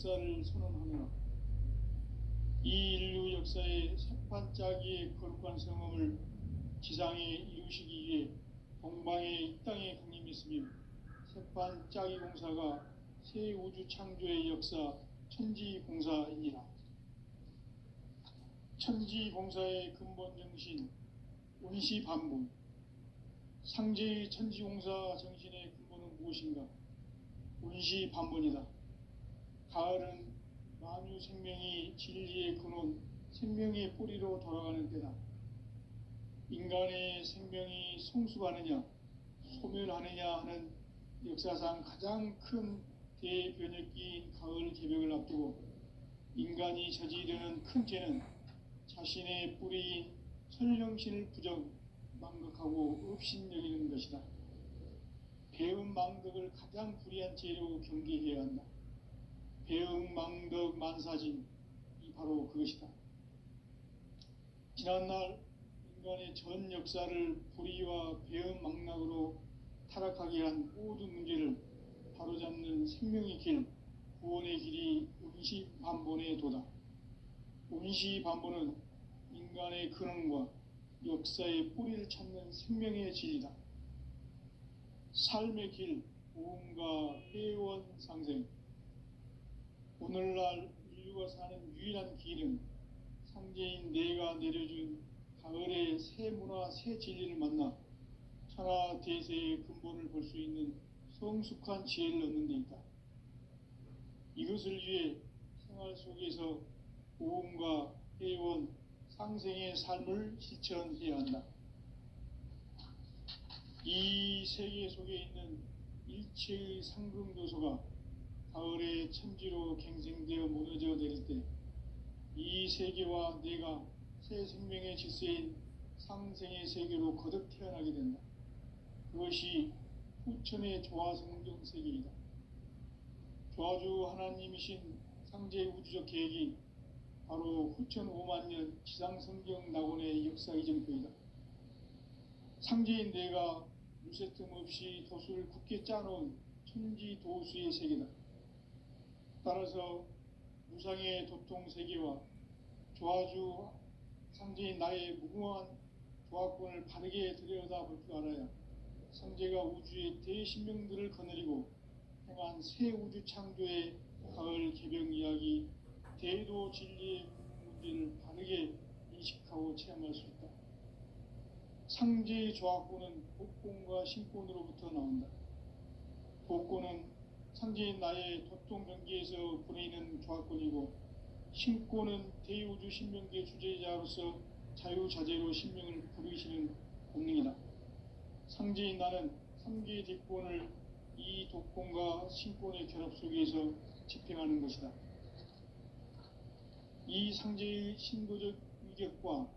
역사를 선언하노라. 이 인류 역사의 새판짜기의 거룩한 성험을 지상에 이루시기 위해 동방에 이 땅에 강림했으며 새판짜기 공사가 새 우주 창조의 역사 천지공사이니라. 천지공사의 근본 정신 운시반본. 상제의 천지공사 정신의 근본은 무엇인가? 운시반본이다. 가을은 만유 생명이 진리의 근원, 생명의 뿌리로 돌아가는 때다. 인간의 생명이 성숙하느냐, 소멸하느냐 하는 역사상 가장 큰 대변혁기인 가을 개벽을 앞두고 인간이 저지르는 큰 죄는 자신의 뿌리인 설령신을 망각하고 업신여기는 것이다. 배음 망덕을 가장 불의한 죄로 경계해야 한다. 배음 망덕 만사진, 이 바로 그것이다. 지난날 인간의 전 역사를 불의와 배음 망락으로 타락하게 한 모든 문제를 바로잡는 생명의 길, 구원의 길이 운시반본의 도다. 운시반본은 인간의 근원과 역사의 뿌리를 찾는 생명의 진리다. 삶의 길, 보험과 회원 상생. 오늘날 인류가 사는 유일한 길은 상제인 내가 내려준 가을의 새 문화, 새 진리를 만나 천하 대세의 근본을 볼 수 있는 성숙한 지혜를 얻는 데 있다. 이것을 위해 생활 속에서 보험과 회원, 상생의 삶을 실천해야 한다. 이 세계 속에 있는 일체의 상금도소가 가을의 천지로 갱생되어 무너져 내릴 때 이 세계와 내가 새 생명의 질서인 상생의 세계로 거듭 태어나게 된다. 그것이 후천의 조화성경 세계이다. 조화주 하나님이신 상제 우주적 계획이 바로 후천 5만 년 지상성경 낙원의 역사 이정표이다. 상제인 내가 무쇠 틈 없이 도수를 굳게 짜놓은 천지도수의 세계다. 따라서 무상의 도통 세계와 조화주 상제인 나의 무궁한 조화권을 바르게 들여다볼 줄 알아야 상제가 우주의 대신명들을 거느리고 행한 새 우주 창조의 가을 개벽 이야기, 대도 진리의 문제를 바르게 인식하고 체험할 수 있다. 상제의 조화권은 복권과 신권으로부터 나온다. 복권은 상제인 나의 도통 경계에서 보내는 조화권이고, 신권은 대우주 신명계 주제자로서 자유자재로 신명을 부르시는 본능이다. 상제인 나는 3개의 뒷권을 이 독권과 신권의 결합 속에서 집행하는 것이다. 이 상제의 신도적 위격과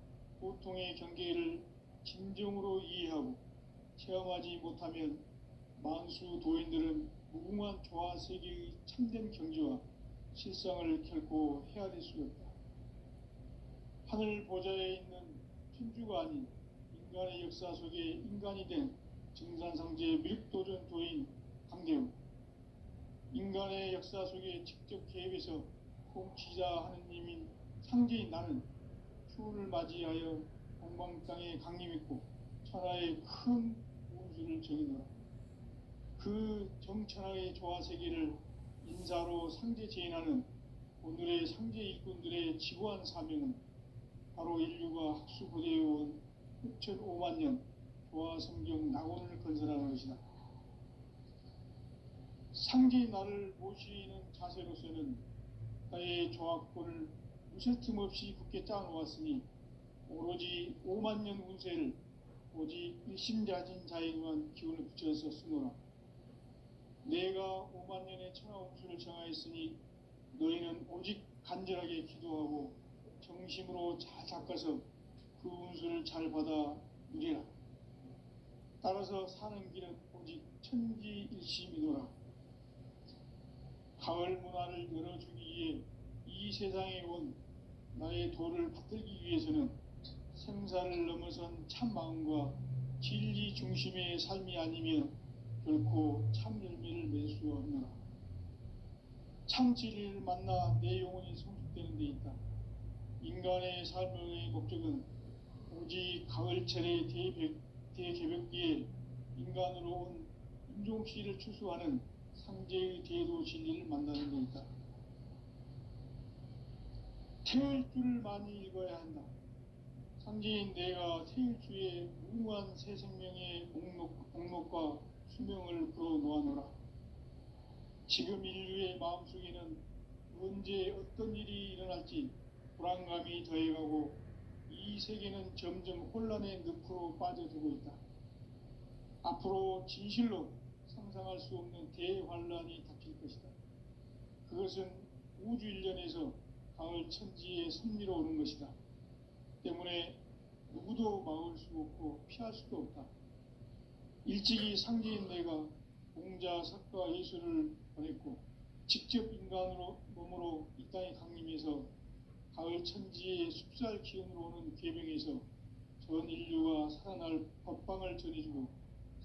보통의 경계를 진정으로 이해하고 체험하지 못하면 만수 도인들은 무궁한 조화세계의 참된 경지와 실상을 결코 헤아릴 수 없다. 하늘 보좌에 있는 천주가 아닌 인간의 역사 속에 인간이 된 증산상제 밀도전 도인 강대우, 인간의 역사 속에 직접 개입해서 통치자 하느님인 상제인 나는 추운을 맞이하여 동방 땅에 강림했고 천하의 큰 운수를 정의노라. 그 정천하의 조화세계를 인사로 상제 제인하는 오늘의 상제 일꾼들의 지구한 사명은 바로 인류가 학수고대해온 6,5만 년 조화성경 낙원을 건설하는 것이다. 상제인 나를 모시는 자세로서는 나의 조화권을 무쇠 틈 없이 굳게 짜놓았으니 오로지 5만 년 운세를 오직 일심자진 자에게만 기운을 붙여서 쓰노라. 내가 5만 년의 천하 운수를 정하였으니 너희는 오직 간절하게 기도하고 정심으로 잘 닦아서 그 운수를 잘 받아 누리라. 따라서 사는 길은 오직 천지일심이노라. 가을 문화를 열어주기 위해 이 세상에 온 나의 도를 받들기 위해서는 생사를 넘어선 참 마음과 진리 중심의 삶이 아니면 결코 참 열매를 맺을 수 없노라. 참 진리를 만나 내 영혼이 성숙되는 데 있다. 인간의 삶의 목적은 오직 가을철의 대개벽기에 인간으로 온 윤종씨를 추수하는 상제의 대도 진리를 만나는 데 있다. 태일주를 많이 읽어야 한다. 상제인 내가 태일주의 무궁한 새 생명의 목록과 수명을 풀어놓아노라. 지금 인류의 마음속에는 언제 어떤 일이 일어날지 불안감이 더해가고 이 세계는 점점 혼란의 늪으로 빠져들고 있다. 앞으로 진실로 상상할 수 없는 대환란이 닥칠 것이다. 그것은 우주 일련에서 가을 천지의 섭리로 오는 것이다. 때문에 누구도 막을 수 없고 피할 수도 없다. 일찍이 상제인 내가 공자, 석가, 예수를 보냈고 직접 인간으로 몸으로 이 땅에 강림해서 가을 천지의 숲살 기운으로 오는 궤병에서 전 인류가 살아날 법방을 전해주고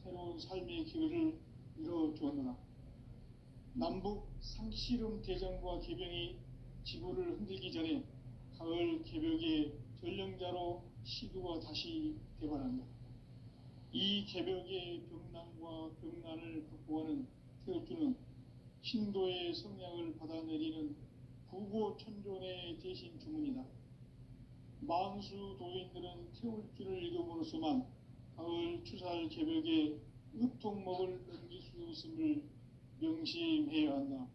새로운 삶의 기회를 이뤄주었노라. 남북 상씨름 대전과 궤병이 지구를 흔들기 전에 가을 개벽의 전령자로 시두가 다시 대발한다. 이 개벽의 병난과 병난을 극복하는 태울주는 신도의 성량을 받아내리는 부고천존의 대신 주문이다. 만수 도인들은 태울주를 읽음으로써만 가을 추살 개벽의 으통목을 넘길 수 있음을 명심해야 한다.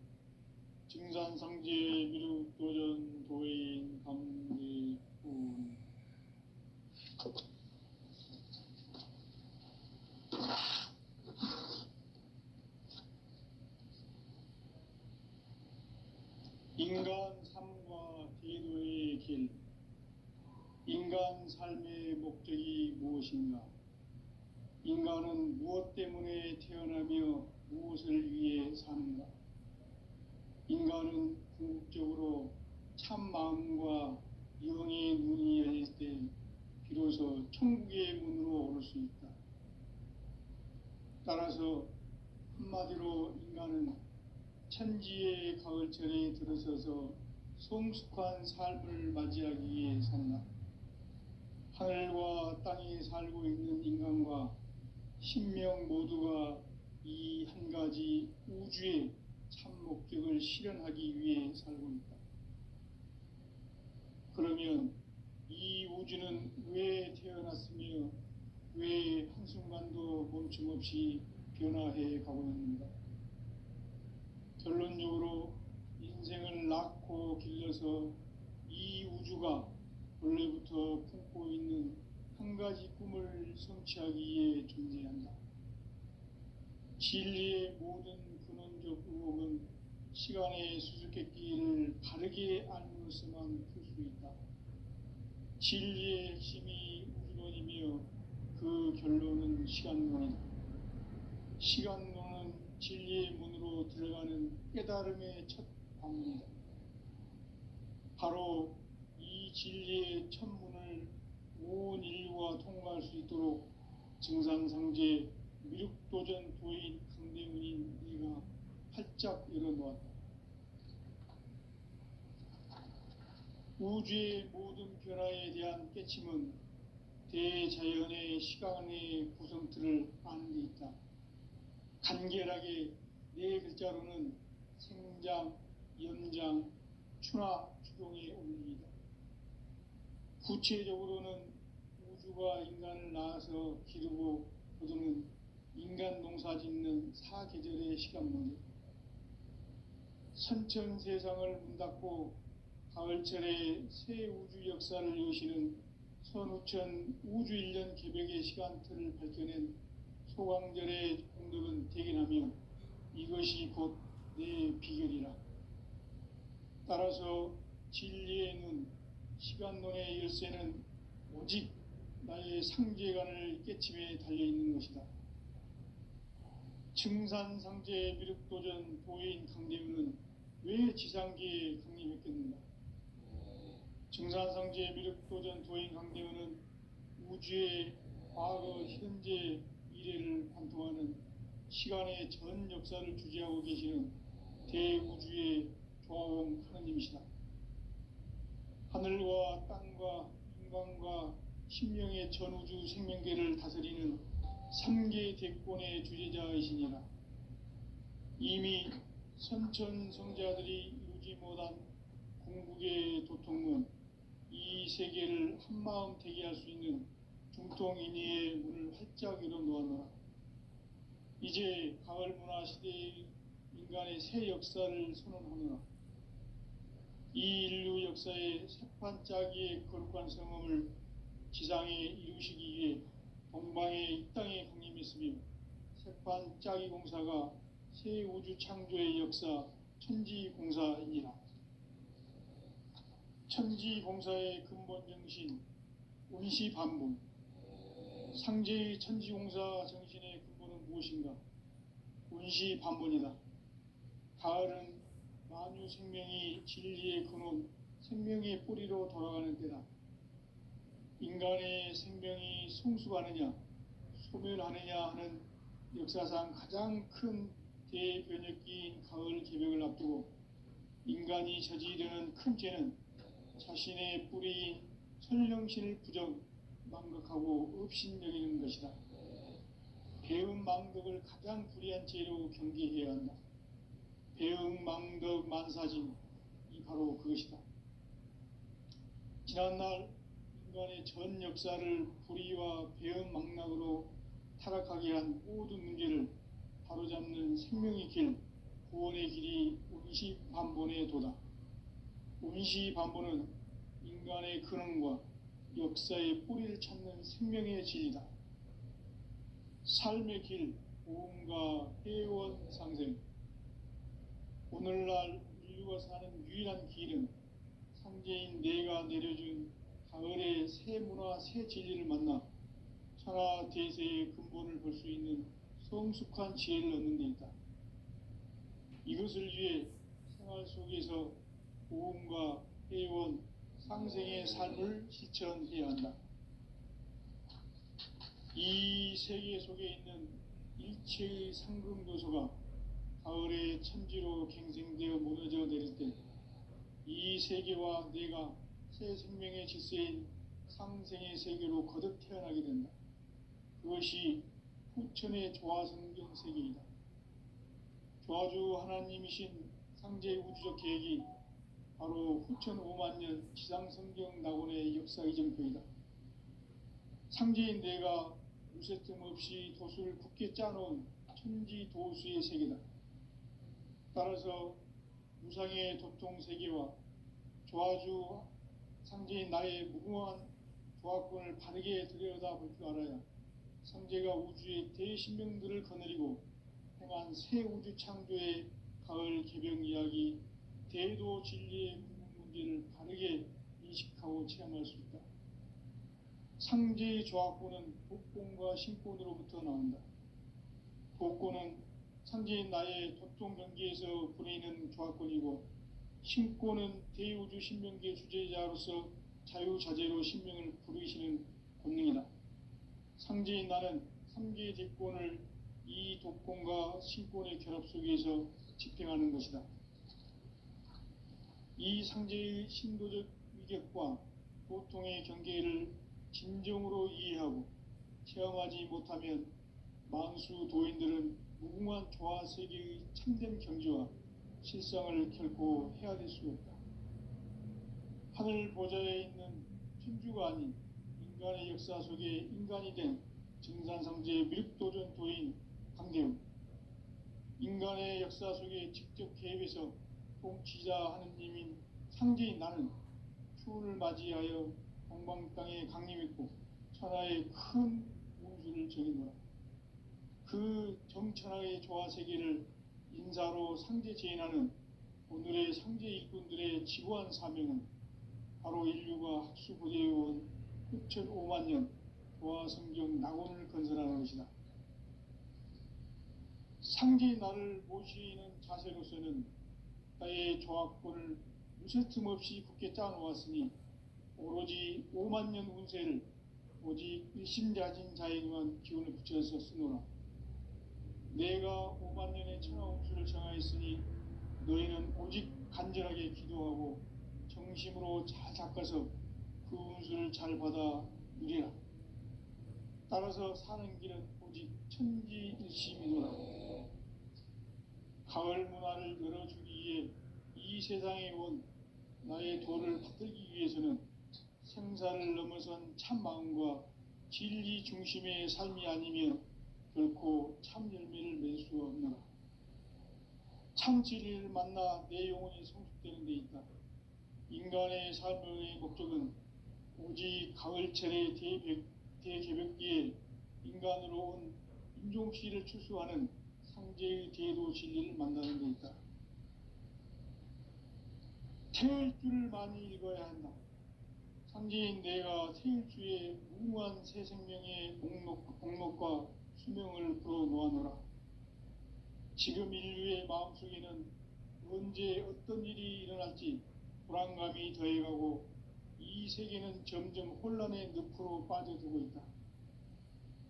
증산상제 미륵도전 도인 감리꾼. 인간 삶과 대도의 길. 인간 삶의 목적이 무엇인가? 인간은 무엇 때문에 태어나며 무엇을 위해 사는가? 인간은 궁극적으로 참 마음과 영의 눈이 열릴 때 비로소 천국의 문으로 오를 수 있다. 따라서 한마디로 인간은 천지의 가을철에 들어서서 성숙한 삶을 맞이하기 위해 산다. 하늘과 땅에 살고 있는 인간과 신명 모두가 이 한 가지 우주의 참 목적을 실현하기 위해 살고 있다. 그러면 이 우주는 왜 태어났으며 왜 한순간도 멈춤없이 변화해 가고 있는가? 결론적으로 인생을 낳고 길러서 이 우주가 원래부터 품고 있는 한 가지 꿈을 성취하기 위해 존재한다. 진리의 모든 근원적 의혹은 시간의 수수께끼를 바르게 알므로서만 풀 수 있다. 진리의 핵심이 우주론이며 그 결론은 시간론이다. 시간론은 진리의 문으로 들어가는 깨달음의 첫 관문이다. 바로 이 진리의 첫 문을 온 인류가 통과할 수 있도록 증산상제 미륵도전 도인 강대문인 네가 활짝 열어놓았다. 우주의 모든 변화에 대한 깨침은 대자연의 시간의 구성틀을 아는 데 있다. 간결하게 네 글자로는 생장, 연장, 추나 추동의 원리이다. 구체적으로는 우주가 인간을 낳아서 기르고 거두는 인간 농사 짓는 사계절의 시간론이다. 선천 세상을 문 닫고 가을철에 새 우주 역사를 여시는 선우천 우주 1년 개벽의 시간틀을 밝혀낸 소강절의 공덕은 대견하며 이것이 곧 내 비결이라. 따라서 진리의 눈, 시간론의 열쇠는 오직 나의 상제관을 깨침에 달려있는 것이다. 증산상제 미륵도전 도인 강대문은 왜 지상계에 강림했겠는가? 증산상제 미륵도전 도인 강대문은 우주의 과거, 현재, 미래를 관통하는 시간의 전 역사를 주재하고 계시는 대우주의 조아옹 하느님이시다. 하늘과 땅과 인간과 신명의 전우주 생명계를 다스리는 3계 대권의 주제자이시니라. 이미 선천성자들이 이루지 못한 궁극의 도통문, 이 세계를 한마음 되게 할 수 있는 중통인의의 문을 활짝 열어 놓았노라. 이제 가을 문화 시대의 인간의 새 역사를 선언하노라. 이 인류 역사의 새판짜기의 거룩한 성험을 지상에 이루시기 위해 동방의 이 땅에 강림했으며, 새판짜기 공사가 새 우주 창조의 역사 천지공사이니라. 천지공사의 근본 정신 운시반분. 상제의 천지공사 정신의 근본은 무엇인가? 운시반분이다. 가을은 만유 생명이 진리의 근원, 생명의 뿌리로 돌아가는 때다. 인간의 생명이 성숙하느냐 소멸하느냐 하는 역사상 가장 큰 대변혁기인 가을 개벽을 앞두고 인간이 저지르는 큰 죄는 자신의 뿌리인 천령신을 부정, 망각하고 업신여기는 것이다. 배음 망덕을 가장 불의한 죄로 경계해야 한다. 배음 망덕 만사진, 이 바로 그것이다. 지난날 인간의 전 역사를 불의와 배음 망락으로 타락하게 한 모든 문제를 바로잡는 생명의 길, 구원의 길이 운시반본의 도다. 운시반본은 인간의 근원과 역사의 뿌리를 찾는 생명의 진리다. 삶의 길, 보험과 회원 상생. 오늘날 인류가 사는 유일한 길은 상제인 내가 내려준 가을의 새 문화, 새 진리를 만나 천하 대세의 근본을 볼 수 있는 성숙한 지혜를 얻는 데 있다. 이것을 위해 생활 속에서 보험과 회원, 상생의 삶을 실천해야 한다. 이 세계 속에 있는 일체의 상금도소가 가을의 천지로 갱생되어 무너져 내릴 때 이 세계와 내가 새 생명의 질서인 상생의 세계로 거듭 태어나게 된다. 그것이 후천의 조화성경 세계이다. 조화주 하나님이신 상제의 우주적 계획이 바로 후천 5만년 지상성경 낙원의 역사 이정표이다. 상제인 내가 무쇠틈 없이 도수를 굳게 짜놓은 천지도수의 세계다. 따라서 무상의 도통세계와 조화주 상제인 나의 무궁한 조화권을 바르게 들여다볼 줄 알아야 상제가 우주의 대신명들을 거느리고 행한 새 우주 창조의 가을 개벽 이야기, 대도 진리의 문제를 바르게 인식하고 체험할 수 있다. 상제의 조화권은 독권과 신권으로부터 나온다. 독권은 상제인 나의 도통 경계에서 부리는 조화권이고, 신권은 대우주 신명계 주제자로서 자유자재로 신명을 부르시는 권능이다. 상제인 나는 3계 대권을 이 독권과 신권의 결합 속에서 집행하는 것이다. 이 상제의 신도적 위격과 도통의 경계를 진정으로 이해하고 체험하지 못하면 만수 도인들은 무궁한 조화 세계의 참된 경지와 실상을 결코 헤아릴 수 없다. 하늘 보좌에 있는 천주가 아닌 인간의 역사 속에 인간이 된 증산성제 미륵도전 도인 강대웅, 인간의 역사 속에 직접 개입해서 통치자 하느님인 상제인 나는 추운을 맞이하여 동방 땅에 강림했고 천하의 큰 운수를 정해놓아 그 정천하의 조화세계를 인사로 상제 재인하는 오늘의 상제 일꾼들의 지구한 사명은 바로 인류가 학수부대해온 후천 5만년 조화성경 낙원을 건설하는 것이다. 상제의 나를 모시는 자세로서는 나의 조화권을 무쇠틈 없이 굳게 짜놓았으니 오로지 5만년 운세를 오직 일심자진 자에게만 기운을 붙여서 쓰노라. 내가 5만년의 천하 운수를 정하였으니 너희는 오직 간절하게 기도하고 정심으로 잘 닦아서 그 운수를 잘 받아 누리라. 따라서 사는 길은 오직 천지일심이노라. 가을 문화를 열어주기 위해 이 세상에 온 나의 도를 받들기 위해서는 생사를 넘어선 참 마음과 진리 중심의 삶이 아니면 결코 참 열매를 맺을 수 없노라. 참 진리를 만나 내 영혼이 성숙되는 데 있다. 인간의 삶의 목적은 오직 가을철의 대개벽기에 인간으로 온 인종씨를 추수하는 상제의 대도 진리를 만나는 데 있다. 태일주를 많이 읽어야 한다. 상제인 내가 태일주의 무궁한 새 생명의 목록과 수명을 풀어놓아노라. 지금 인류의 마음속에는 언제 어떤 일이 일어날지 불안감이 더해가고 이 세계는 점점 혼란의 늪으로 빠져들고 있다.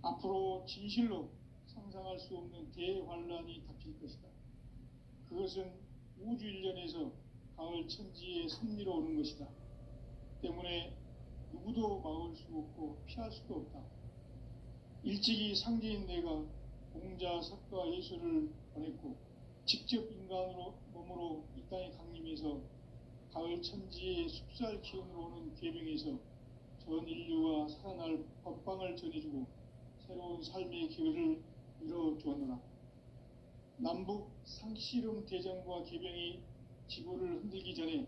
앞으로 진실로 상상할 수 없는 대환란이 닥칠 것이다. 그것은 우주 일련에서 가을 천지의 섭리로 오는 것이다. 때문에 누구도 막을 수 없고 피할 수도 없다. 일찍이 상제인 내가 공자, 석가, 예수를 보냈고 직접 인간으로 몸으로 이 땅에 강림해서 가을 천지의 숲살 기운으로 오는 계명에서 전 인류가 살아날 법방을 전해주고 새로운 삶의 기회를 이뤄주었노라. 남북 상씨름 대전과 계병이 지구를 흔들기 전에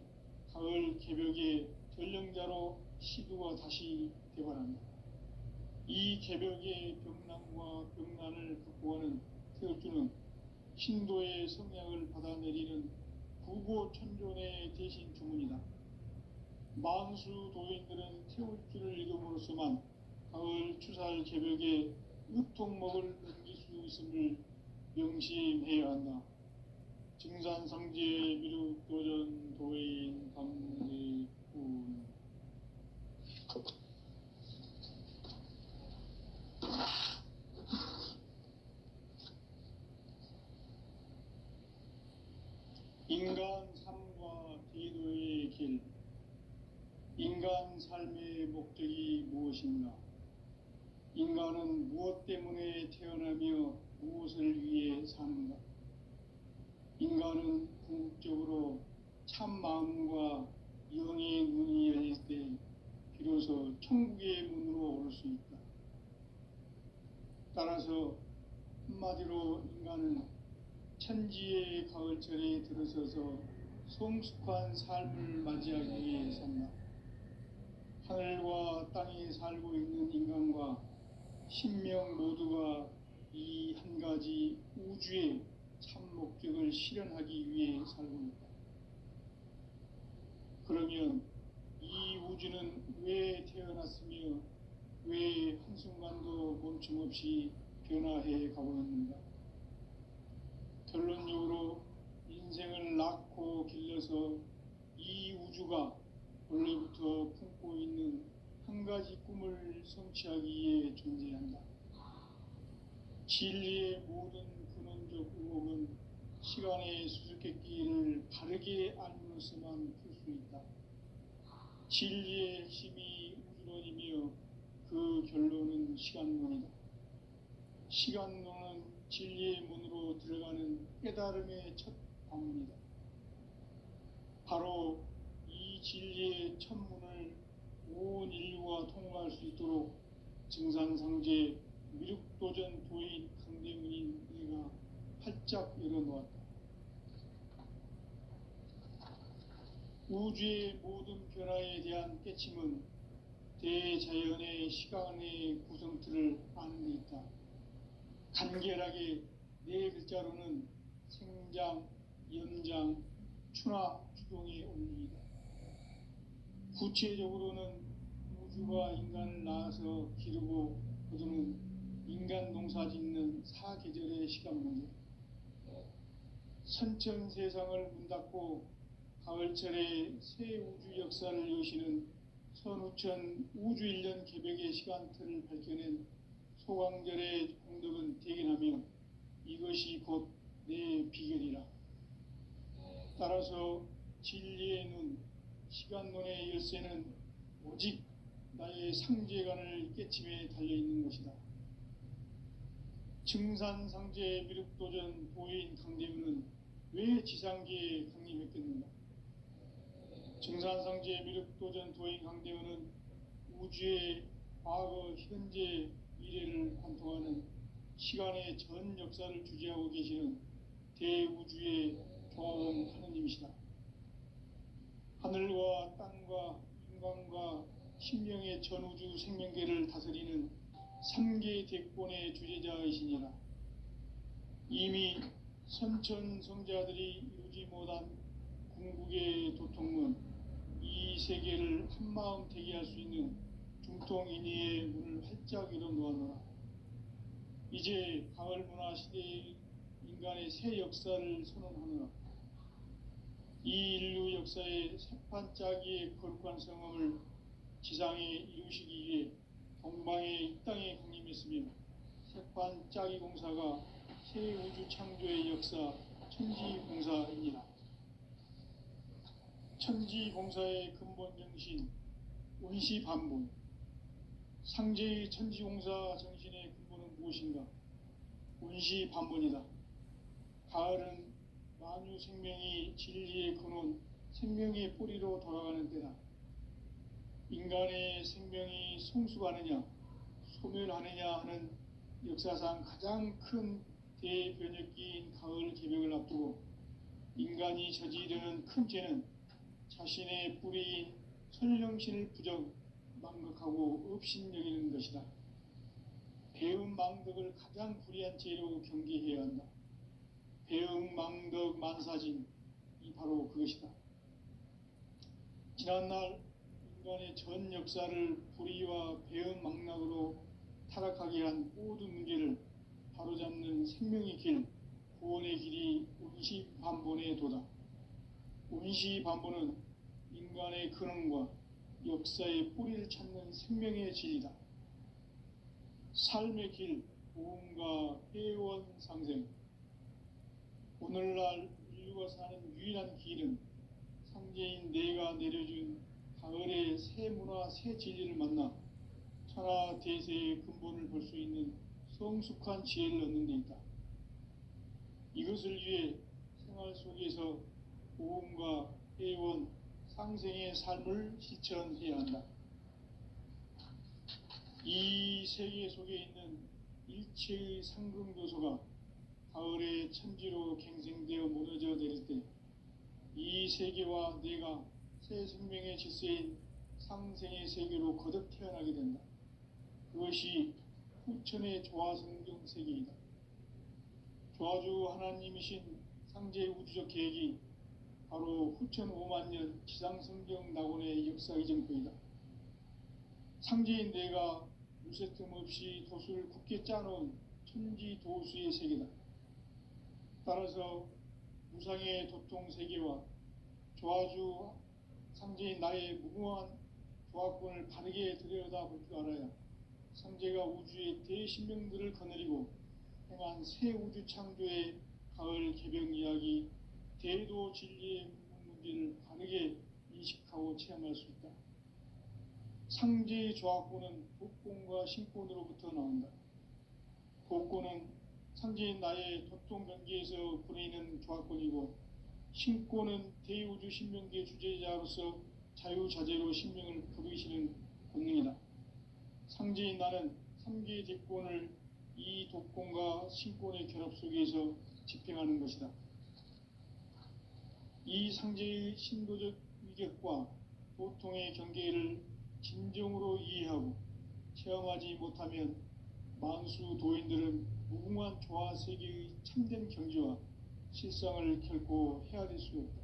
가을 개벽의 전령자로 시두가 다시 되관한다. 이 개벽의 병난과 병난을 극복하는 태극주는 신도의 성향을 받아내리는 구고천존의 대신 주문이다. 만수 도인들은 태극주를 읽음으로써만 가을 추살 개벽의 으통목을 넘길 수 있음을 명심해야 한다. 증산상제 미륵도전 도인 감리군. 인간 삶과 기도의 길. 인간 삶의 목적이 무엇인가? 인간은 무엇 때문에 태어나며 무엇을 위해 사는가? 인간은 궁극적으로 참 마음과 영의 눈이 열릴 때 비로소 천국의 문으로 오를 수 있다. 따라서 한마디로 인간은 천지의 가을철에 들어서서 성숙한 삶을 맞이하기 위해 산다. 하늘과 땅에 살고 있는 인간과 신명 모두가 이 한 가지 우주의 참 목적을 실현하기 위해 살고 있다. 그러면 이 우주는 왜 태어났으며 왜 한순간도 멈춤없이 변화해 가고 있는가? 결론적으로 인생을 낳고 길러서 이 우주가 원래부터 품고 있는 한 가지 꿈을 성취하기 위해 존재한다. 진리의 모든 근원적 의혹은 시간의 수수께끼를 바르게 알므로서만 풀 수 있다. 진리의 핵심이 우주론이며 그 결론은 시간론이다. 시간론은 진리의 문으로 들어가는 깨달음의 첫 방문이다. 바로 이 진리의 첫 문을 온 인류가 통과할 수 있도록 증산상제 미륵도전 도인 강대문인 내가 활짝 열어놓았다. 우주의 모든 변화에 대한 깨침은 대자연의 시간의 구성틀을 아는 데 있다. 간결하게 네 글자로는 생장, 연장, 추나 추동의 원리이다. 구체적으로는 우주가 인간을 낳아서 기르고 거두는 인간 농사 짓는 사계절의 시간 문제. 선천 세상을 문 닫고 가을철에 새 우주 역사를 여시는 선우천 우주 1년 개벽의 시간틀을 밝혀낸 소강절의 공덕은 대견하며 이것이 곧 내 비결이라. 따라서 진리의 눈, 시간론의 열쇠는 오직 나의 상제관을 깨침에 달려있는 것이다. 증산상제 미륵도전 도인 강대우는 왜 지상계에 강림했겠는가? 증산상제 미륵도전 도인 강대우는 우주의 과거, 현재, 미래를 관통하는 시간의 전 역사를 주재하고 계시는 대우주의 조화원 하느님이시다. 하늘과 땅과 인간과 신명의 전우주 생명계를 다스리는 3개 대권의 주재자이시니라. 이미 선천성자들이 이루지 못한 궁극의 도통문, 이 세계를 한마음 되게 할 수 있는 중통인의의 문을 활짝 열어놓아노라. 이제 가을 문화 시대의 인간의 새 역사를 선언하노라. 이 인류 역사의 새판짜기의 거룩한 성험을 지상에 이루시기 위해 동방의 이 땅에 강림했으며 새판짜기 공사가 새 우주 창조의 역사 천지공사입니다. 천지공사의 근본 정신 운시반분, 상제의 천지공사 정신의 근본은 무엇인가? 운시반분이다. 가을은 만유 생명이 진리의 근원, 생명의 뿌리로 돌아가는 때다. 인간의 생명이 성숙하느냐, 소멸하느냐 하는 역사상 가장 큰 대변혁기인 가을 개벽을 앞두고 인간이 저지르는 큰 죄는 자신의 뿌리인 설령신을 부정, 망각하고 업신여기는 것이다. 배음 망덕을 가장 불의한 죄로 경계해야 한다. 배음 망덕 만사진이 바로 그것이다. 지난날 인간의 전 역사를 불의와 배음 망락으로 타락하게 한 모든 문제를 바로잡는 생명의 길, 구원의 길이 운시반본의 도다. 운시반본은 인간의 근원과 역사의 뿌리를 찾는 생명의 진리다. 삶의 길, 보험과 회원 상생. 오늘날 인류가 사는 유일한 길은 상제인 내가 내려준 가을의 새 문화, 새 진리를 만나 천하 대세의 근본을 볼 수 있는 성숙한 지혜를 얻는 데 있다. 이것을 위해 생활 속에서 보험과 회원, 상생의 삶을 실천해야 한다. 이 세계 속에 있는 일체의 상승도소가 가을의 천지로 갱생되어 무너져 내릴 때 이 세계와 내가 새 생명의 질서인 상생의 세계로 거듭 태어나게 된다. 그것이 후천의 조화성경 세계이다. 조화주 하나님이신 상제 우주적 계획이 바로 후천 5만년 지상성경 낙원의 역사 이정표이다. 상제인 내가 무쇠 틈 없이 도수를 굳게 짜놓은 천지도수의 세계다. 따라서 무상의 도통세계와 조화주 상제인 나의 무궁한 조화권을 바르게 들여다볼 줄 알아야 상제가 우주의 대신명들을 거느리고 행한 새 우주 창조의 가을 개벽 이야기, 대도 진리의 문제를 바르게 인식하고 체험할 수 있다. 상제의 조화권은 복권과 신권으로부터 나온다. 복권은 상제인 나의 도통 경계에서 부리는 조화권이고, 신권은 대우주 신명계 주제자로서 자유자재로 신명을 부르시는 본능이다. 상제인 나는 3개의 대권을 이 독권과 신권의 결합 속에서 집행하는 것이다. 이 상제의 신도적 위격과 도통의 경계를 진정으로 이해하고 체험하지 못하면 만수 도인들은 무궁한 조화 세계의 참된 경지와 실상을 결코 헤아릴 수 없다.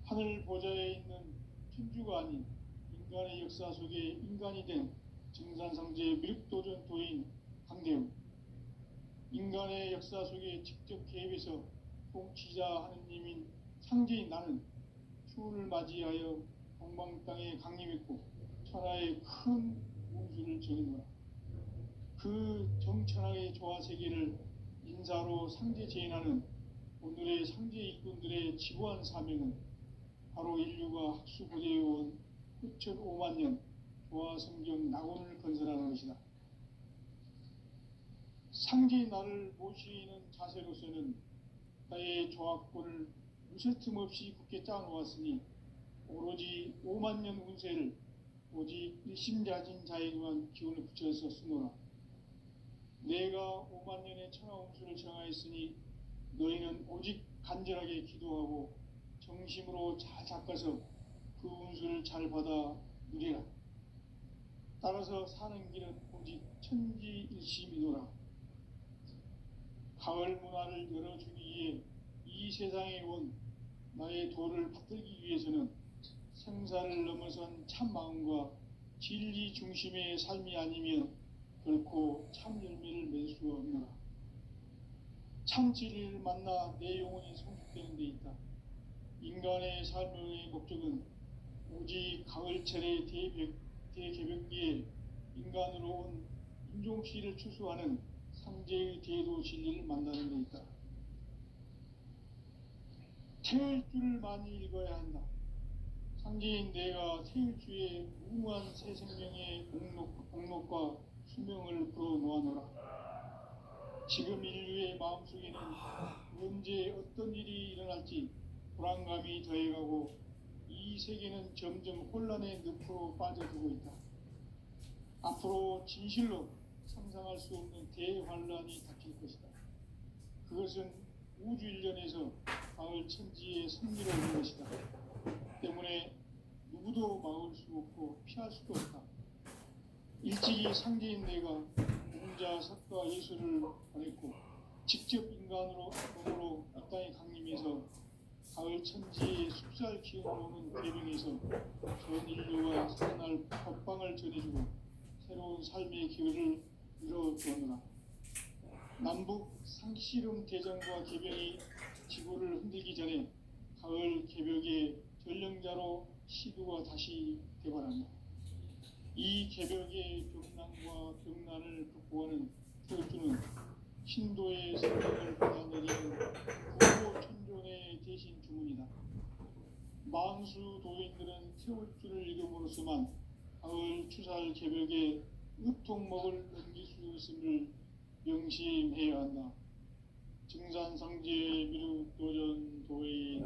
하늘 보좌에 있는 천주가 아닌 인간의 역사 속에 인간이 된 증산상제 미륵도전 도인 강대우, 인간의 역사 속에 직접 개입해서 통치자 하느님인 상제인 나는 추운을 맞이하여 동방 땅에 강림했고 천하의 큰 운수를 정해놓아 그 정천하의 조화 세계를 인사로 상제 제인하는 오늘의 상제 일꾼들의 지구한 사명은 바로 인류가 학수고대해온 후천 5만 년 조화성경 낙원을 건설하는 것이다. 상제의 나를 모시는 자세로서는 나의 조합권을 무쇠틈 없이 굳게 짜놓았으니 오로지 5만 년 운세를 오직 일심자진 자에게만 기운을 붙여서 쓰노라. 내가 5만 년의 천하 운수를 정하였으니 너희는 오직 간절하게 기도하고 정심으로 잘 닦아서 그 운수를 잘 받아 누리라. 따라서 사는 길은 오직 천지일심이노라. 가을 문화를 열어주기 위해 이 세상에 온 나의 도를 받들기 위해서는 생사를 넘어선 참 마음과 진리 중심의 삶이 아니면 결코 참 열매를 맺을 수 없노라. 참 진리를 만나 내 영혼이 성숙되는 데 있다. 인간의 삶의 목적은 오직 가을철의 대개벽기에 인간으로 온 인종시를 추수하는 상제의 대도 진리를 만나는 데 있다. 태을 줄을 많이 읽어야 한다. 상제인 내가 태일주의 무무한 새 생명의 공록과 수명을 불어놓아노라. 지금 인류의 마음속에는 언제 어떤 일이 일어날지 불안감이 더해가고 이 세계는 점점 혼란의 늪으로 빠져들고 있다. 앞으로 진실로 상상할 수 없는 대환란이 닥칠 것이다. 그것은 우주 일련에서 가을 천지의 승리로 오는 것이다. 때문에 누구도 막을 수 없고 피할 수도 없다. 일찍이 상제인 내가 공자, 석가, 예수를 보냈고 직접 인간으로 몸으로 이 땅에 강림해서 가을 천지의 숲살 기운으로는 개명해서 전 인류와 살아날 법방을 전해주고 새로운 삶의 기회를 이뤄주었노라. 남북 상씨름 대전과 개병이 지구를 흔들기 전에 가을 개벽의 전령자로 시두가 다시 개발한다. 이 개벽의 벽난과 벽난을 극복하는 태우주는 신도의 생명을 받아내리는 구호 천존의 대신 주문이다. 만수 도인들은 태우주를 이름으로서만 가을 추살 개벽의 으통목을 넘길 수 있음을 명심해야 한다. 증산상제 미륵 도전 도인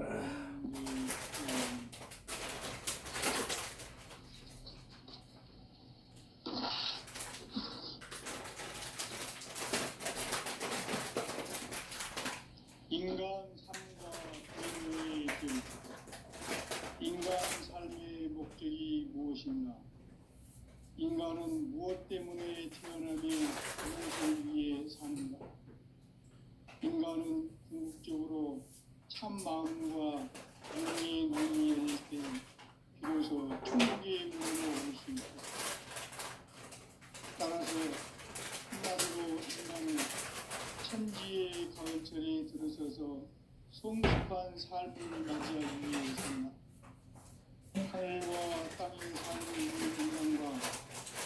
인간 삶과 부모의 길. 인간 삶의 목적이 무엇인가? 인간은 무엇 때문에 태어나며 무엇을 위해 사는가? 인간은 궁극적으로 참 마음과 영의 눈이 열릴 때 비로소 천국의 문으로 올 수 있다. 따라서 한마디로 인간은 천지의 가을철에 들어서서 성숙한 삶을 맞이하기 위해 산다. 하늘과 땅의 삶을 있는 인간과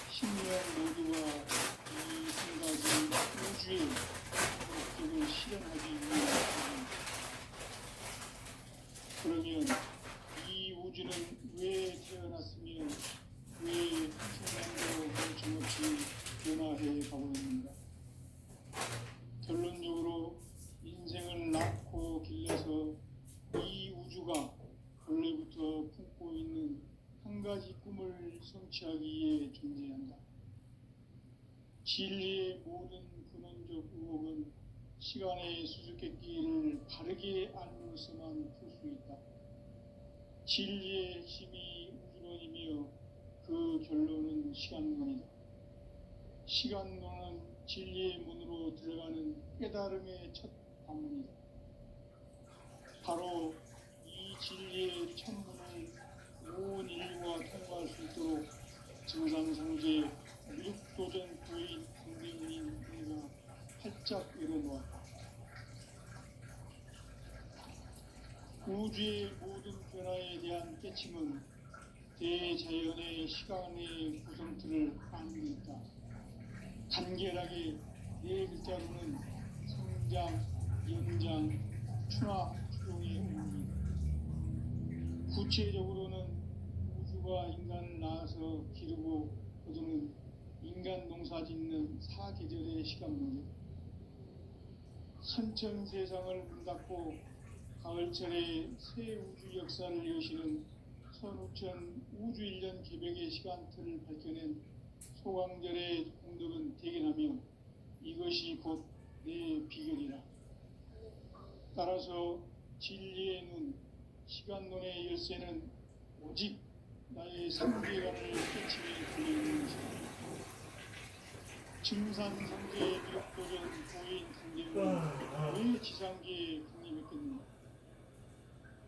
신명 모두가 이 한 가지 우주의 목적을 실현하기 위해 산다. 그러면 이 우주는 왜 태어났으며 왜 생명도 정없이 변화해 가고 있는가? 결론적으로 인생을 낳고 길러서 이 우주가 원래부터 품고 있는 한 가지 꿈을 성취하기 위해 존재한다. 진리의 모든 근원적 의혹은 시간의 수수께끼를 바르게 알면서만 풀 수 있다. 진리의 핵심이 우주론이며 그 결론은 시간론이다. 시간론은 진리의 문으로 들어가는 깨달음의 첫 방문이다. 바로 이 진리의 천문을 온 인류가 통과할 수 있도록 증산상제 미륵도전 도인 강대인인 우리가 활짝 열어놓았다. 우주의 모든 변화에 대한 깨침은 대자연의 시간의 구성틀을 아는 데 있다. 간결하게 네 글자로는 성장, 연장, 추나 추종의 의미입니다. 구체적으로는 우주가 인간을 낳아서 기르고 거두는 인간 농사 짓는 사계절의 시간문제, 선천 세상을 문 닫고 가을철에 새 우주 역사를 여시는 선우천 우주 1년 개벽의 시간틀을 밝혀낸 소강절의 공덕은 대견하며 이것이 곧 내 비결이라. 따라서 진리의 눈, 시간론의 열쇠는 오직 나의 상계관을 깨침에 달려있는 것이다. 증산상계의 미륵도전 고인 강대는 왜 지상계에 강림했겠는가?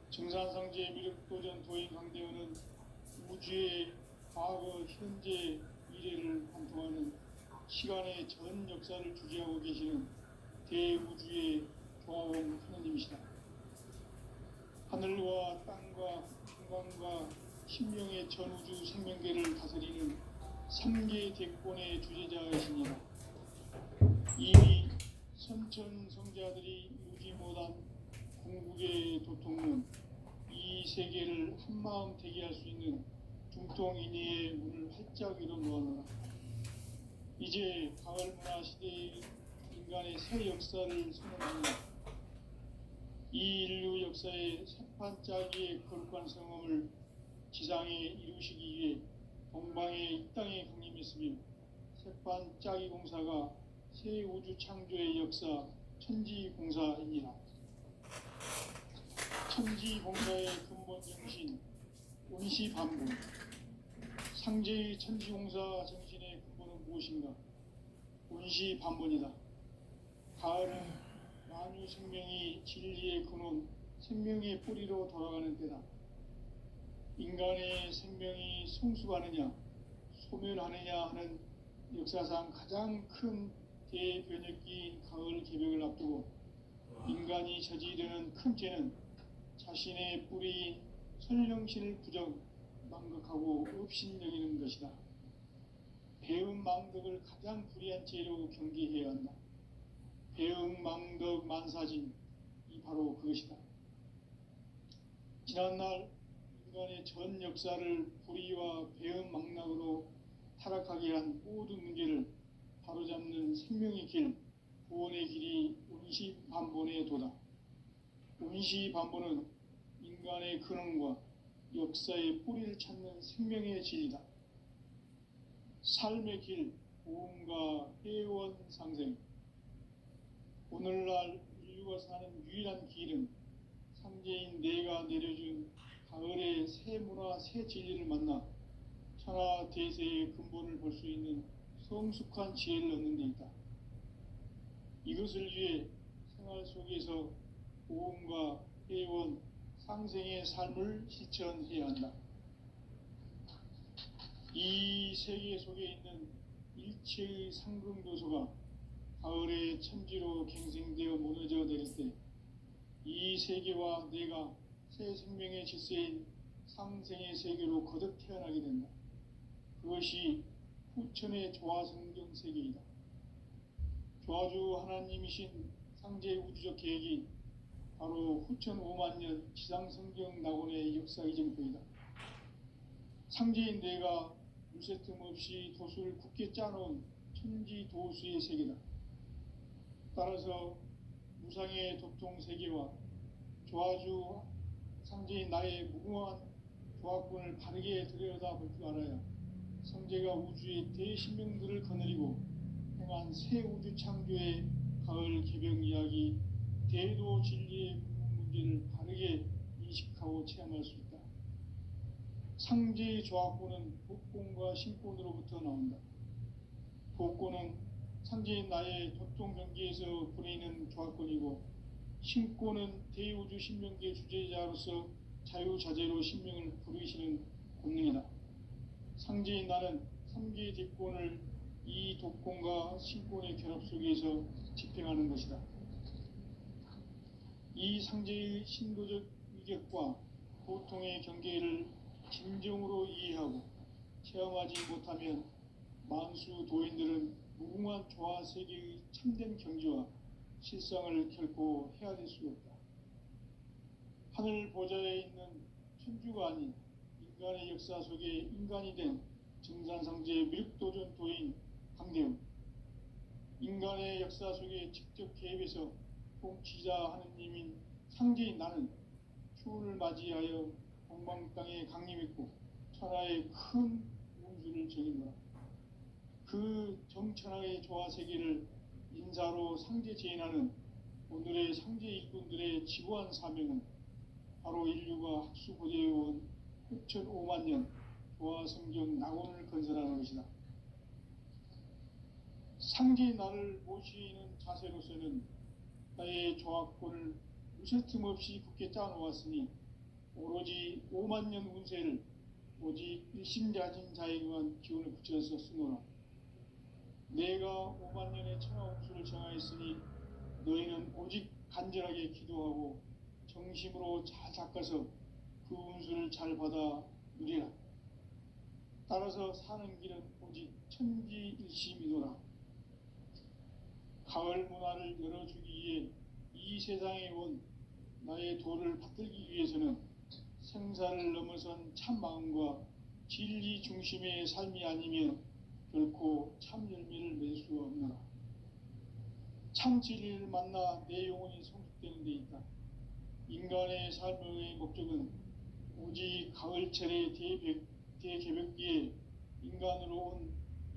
증산상계의 미륵도전 도인 강대원은 우주의 과거, 현재, 미래를 관통하는 시간의 전 역사를 주재하고 계시는 대우주의 조화원 하느님이시다. 하늘과 땅과 중간과 신명의 전우주 생명계를 다스리는 3계 대권의 주재자이시니라. 이미 선천성자들이 이루지 못한 궁극의 도통은 이 세계를 한마음 되게 할 수 있는 중통인의의 문을 활짝 열어 놓아노라. 이제 가을 문화 시대의 인간의 새 역사를 선언합니다. 이 인류 역사의 새판짜기의 거룩한 성험을 지상에 이루시기 위해 동방에 이 땅에 강림했으며 새판짜기 공사가 새 우주 창조의 역사 천지공사입니다. 천지공사의 근본 정신 온시반복. 상제의 천지공사 정신의 근본은 무엇인가? 온시반복이다. 가을은 만유 생명이 진리의 근원, 생명의 뿌리로 돌아가는 때다. 인간의 생명이 성숙하느냐, 소멸하느냐 하는 역사상 가장 큰 대변혁기인 가을 개벽을 앞두고 인간이 저지르는 큰 죄는 자신의 뿌리인 선령신을 부정, 망극하고 업신여기는 것이다. 배음 망덕을 가장 불의한 죄로 경계해야 한다. 배음 망덕 만사진, 이 바로 그것이다. 지난날 인간의 전 역사를 불의와 배음 망락으로 타락하게 한 모든 문제를 바로잡는 생명의 길, 구원의 길이 온시반본의 도다. 온시반본은 인간의 근원과 역사의 뿌리를 찾는 생명의 진리다. 삶의 길, 보험과 회원 상생. 오늘날 인류가 사는 유일한 길은 상제인 내가 내려준 가을의 새 문화, 새 진리를 만나 천하 대세의 근본을 볼 수 있는 성숙한 지혜를 얻는 데 있다. 이것을 위해 생활 속에서 보험과 회원, 상생의 삶을 실천해야 한다. 이 세계 속에 있는 일체의 상금도소가 가을의 천지로 갱생되어 무너져 내릴 때 이 세계와 내가 새 생명의 질서인 상생의 세계로 거듭 태어나게 된다. 그것이 후천의 조화성경 세계이다. 조화주 하나님이신 상제 우주적 계획이 바로 후천 5만 년 지상성경 낙원의 역사 이정표이다. 상제인 내가 물새틈 없이 도수를 굳게 짜놓은 천지도수의 세계다. 따라서 무상의 도통 세계와 조화주 상제인 나의 무궁한 조화권을 바르게 들여다볼 줄 알아야 성제가 우주의 대신명들을 거느리고 행한 새 우주 창조의 가을 개벽 이야기, 대도 진리의 문제를 바르게 인식하고 체험할 수 있다. 상제의 조화권은 복권과 신권으로부터 나온다. 복권은 상제인 나의 도통 경계에서 부리는 조화권이고, 신권은 대우주 신명계 주제자로서 자유자재로 신명을 부르시는 권능이다. 상제인 나는 3개의 대권을 이 독권과 신권의 결합 속에서 집행하는 것이다. 이 상제의 신도적 위격과 고통의 경계를 진정으로 이해하고 체험하지 못하면 만수 도인들은 무궁한 조화 세계의 참된 경지와 실상을 결코 헤아릴 수 없다. 하늘 보좌에 있는 천주가 아닌 인간의 역사 속에 인간이 된 증산상제 미륵도전 도인 강대웅, 인간의 역사 속에 직접 개입해서 통치자 하느님인 상제인 나는 추운을 맞이하여 동방 땅에 강림했고 천하의 큰 운수를 전인노라. 그 정천하의 조화 세계를 인사로 상제 제인하는 오늘의 상제 일꾼들의 지구한 사명은 바로 인류가 학수고대해온 6,500만 년 조화 성경 낙원을 건설하는 것이다. 상제의 나를 모시는 자세로서는 나의 조화권을 무쇠 틈 없이 굳게 짜놓았으니 오로지 5만 년 운세를 오직 일심자진 자에게만 기운을 붙여서 쓰노라. 내가 5만 년의 천하 운수를 정하였으니 너희는 오직 간절하게 기도하고 정심으로 잘 닦아서 그 운수를 잘 받아 누리라. 따라서 사는 길은 오직 천지일심이노라. 가을 문화를 열어주기 위해 이 세상에 온 나의 도를 받들기 위해서는 생사를 넘어선 참 마음과 진리 중심의 삶이 아니면 결코 참 열매를 맺을 수 없노라. 참 진리를 만나 내 영혼이 성숙되는 데 있다. 인간의 삶의 목적은 오직 가을철의 대개벽기에 인간으로 온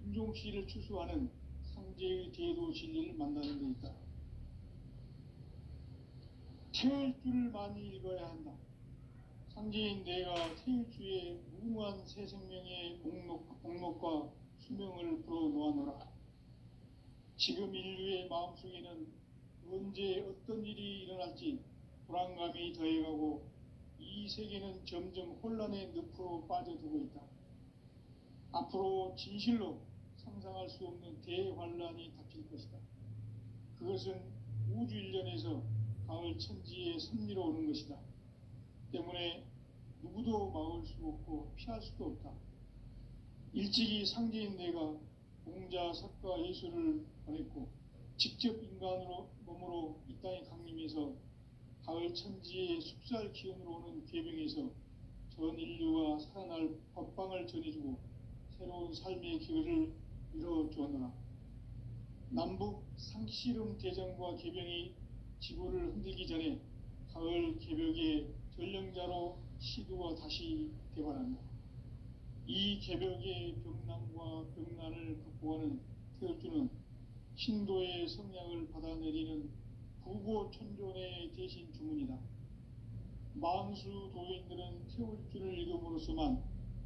인종씨를 추수하는 상제의 대도 진리를 만나는 데 있다. 태일주를 많이 읽어야 한다. 상제인 내가 태일주의 무궁한 새 생명의 목록과 수명을 불어놓아노라. 지금 인류의 마음속에는 언제 어떤 일이 일어날지 불안감이 더해가고 이 세계는 점점 혼란의 늪으로 빠져들고 있다. 앞으로 진실로 상상할 수 없는 대환란이 닥칠 것이다. 그것은 우주 일련에서 가을 천지의 섭리로 오는 것이다. 때문에 누구도 막을 수 없고 피할 수도 없다. 일찍이 상제인 내가 공자, 석가, 예수를 보냈고 직접 인간으로 몸으로 이 땅에 강림해서 가을 천지의 숙살 기운으로 오는 계명에서 전 인류가 살아날 법방을 전해주고 새로운 삶의 기회를 이뤄주었노라. 남북 상씨름 대전과 개병이 지구를 흔들기 전에 가을 개벽의 전령자로 시도가 다시 되관한다. 이 개벽의 병난과 병난을 극복하는 태울주는 신도의 성량을 받아내리는 부고천존의 대신 주문이다. 만수 도인들은 태울주를 읽음으로써만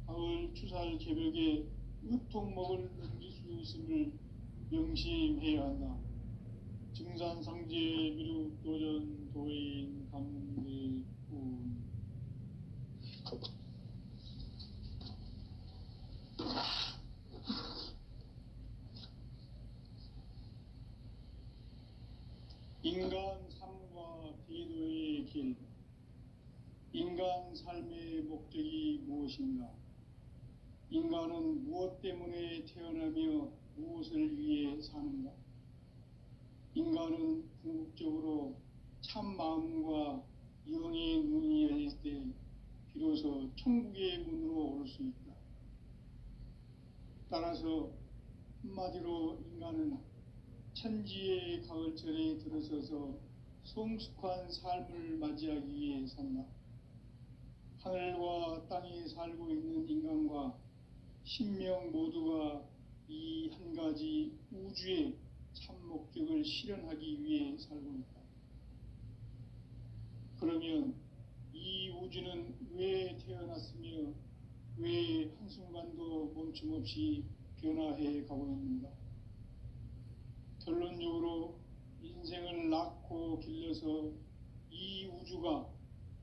가을 추살 개벽의 의통목을 넘길 수 있음을 명심해야 한다. 증산상제 미륵도전 도인 감대군. 인간 삶과 대도의 길. 인간 삶의 목적이 무엇인가? 인간은 무엇 때문에 태어나며 무엇을 위해 사는가? 인간은 궁극적으로 참 마음과 영의 눈이 열릴 때 비로소 천국의 문으로 올 수 있다. 따라서 한마디로 인간은 천지의 가을철에 들어서서 성숙한 삶을 맞이하기 위해 산다. 하늘과 땅에 살고 있는 인간과 신명 모두가 이 한 가지 우주의 참 목적을 실현하기 위해 살고 있다. 그러면 이 우주는 왜 태어났으며 왜 한순간도 멈춤 없이 변화해 가고 있는가? 결론적으로 인생을 낳고 길러서 이 우주가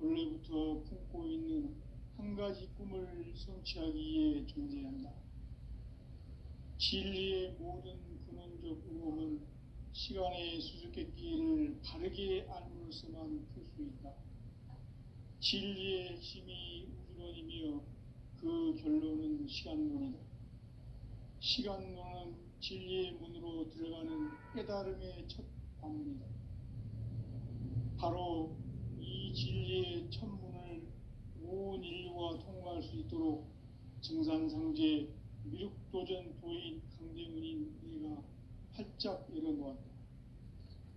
원래부터 품고 있는 한 가지 꿈을 성취하기 위해 존재한다. 진리의 모든 근원적 의혹은 시간의 수수께끼를 바르게 알므로서만 풀 수 있다. 진리의 핵심이 우주론이며 그 결론은 시간론이다. 시간론은 진리의 문으로 들어가는 깨달음의 첫 관문이다. 바로 이 이 진리의 천문을 온 인류가 통과할 수 있도록 증산상제 미륵도전 도인 강대문인 내가 활짝 열어놓았다.